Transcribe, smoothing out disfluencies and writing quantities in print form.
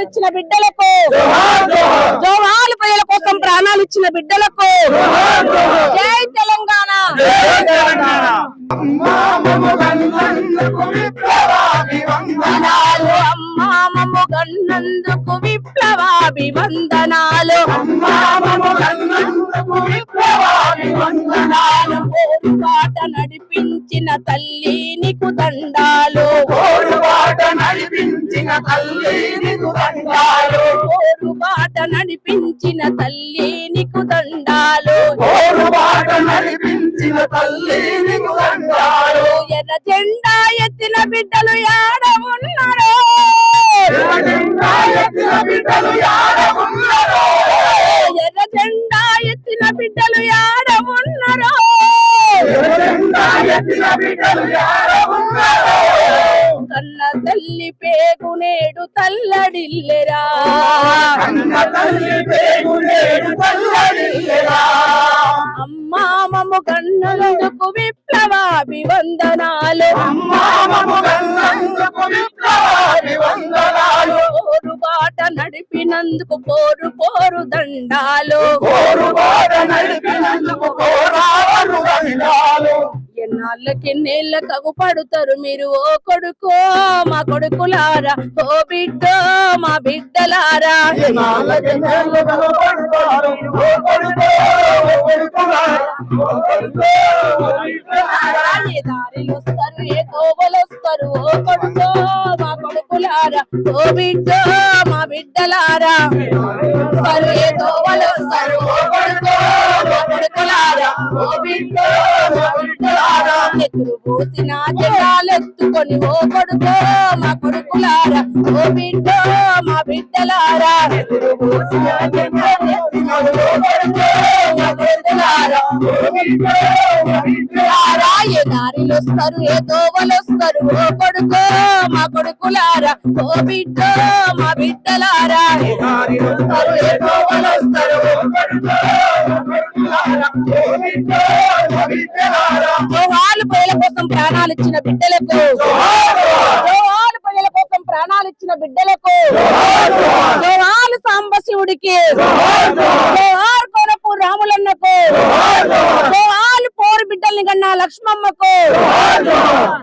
ఇచ్చిన బిడ్డలకు, జోహార్లు ప్రజల కోసం ప్రాణాలు ఇచ్చిన బిడ్డలకు జై తెలంగాణ. అమ్మా మమ్ము గన్నందుకు విప్లవాభివందనాలు. పోరుబాట నడిపించిన తల్లి నీకు దండాలు, పోరుబాట నడిపించిన తల్లి నీకు దండాలు, పోరుబాట నడిపించిన తల్లి నీకు దండాలు, పోరుబాట నడిపించిన తల్లి నీకు దండాలు. ఎర్ర జెండా ఎత్తిన బిడ్డలు యాడ ఉన్నారో, ఎర్ర జెండా ఎత్తిన బిడ్డలు యాడ ఉన్నారో, ఎర్ర జెండా ఎత్తిన బిడ్డలు యాడ ఉన్నారో, ఎర్ర జెండా ఎత్తిన బిడ్డలు యాడ ఉన్నారో. కన్న తల్లి పేగు నేడు తల్లడిల్లెరా, కన్న తల్లి పేగు నేడు తల్లడిల్లెరా. అమ్మా మమ్ము గన్నందుకు విప్లవాభివందనాలు, అమ్మా మమ్ము గన్నందుకు విప్లవాభివందనాలు. పోరుబాట నడిపినందుకు పోరు పోరు దండాలు, పోరుబాట నడిపినందుకు పోరారు దండాలు. ఎన్నాళ్ళకి నేళ్ళ కగు పడుతారు మీరు ఓ కొడుకో మా కొడుకులారా, ఓ బిడ్డ మా బిడ్డలారా. ఏ దారిలో వస్తారు ఏ తోవలు వస్తారు ఓ కొడుకో మా కొడుకులారా, ఓ బిడ్డ మా బిడ్డలారా. ఏ తోవలు వస్తారు ఓ కొడుకో మా కొడుకులారా, ఓ బిడ్డ మా బిడ్డలారా. ఎత్తులు పోసిన జెండాలెత్తుకొని ఓ కొడుకో మా కొడుకులారా, ఓ బిడ్డ మా బిడ్డలారా. ఎత్తులు పోసిన జెండాలెత్తుకొని ఓ కొడుకో మా కొడుకులారా, ఓ బిడ్డ మా బిడ్డలారా. ఏ దారిలో వస్తారు ఏ దోవలు వస్తారు ఓ కొడుకో మా కొడుకులారా, ఓ బిడ్డ మా బిడ్డలారా. ఏ దారిలో వస్తారు ఏ దోవలు వస్తారు ఓ కొడుకో మా కొడుకులారా, ఓ బిడ్డ మా బిడ్డలారా. జోహార్లు ప్రజల కోసం ప్రాణాలు ఇచ్చిన బిడ్డలకు, జోహార్లు ప్రజల కోసం ప్రాణాలు ఇచ్చిన బిడ్డలకు, జోహార్లు సాంబశివుడికి, జోహార్ కోనపూర్ రాములన్నకు, జోహార్లు పోరు బిడ్డల్ని కన్నా లక్ష్మమ్మకు.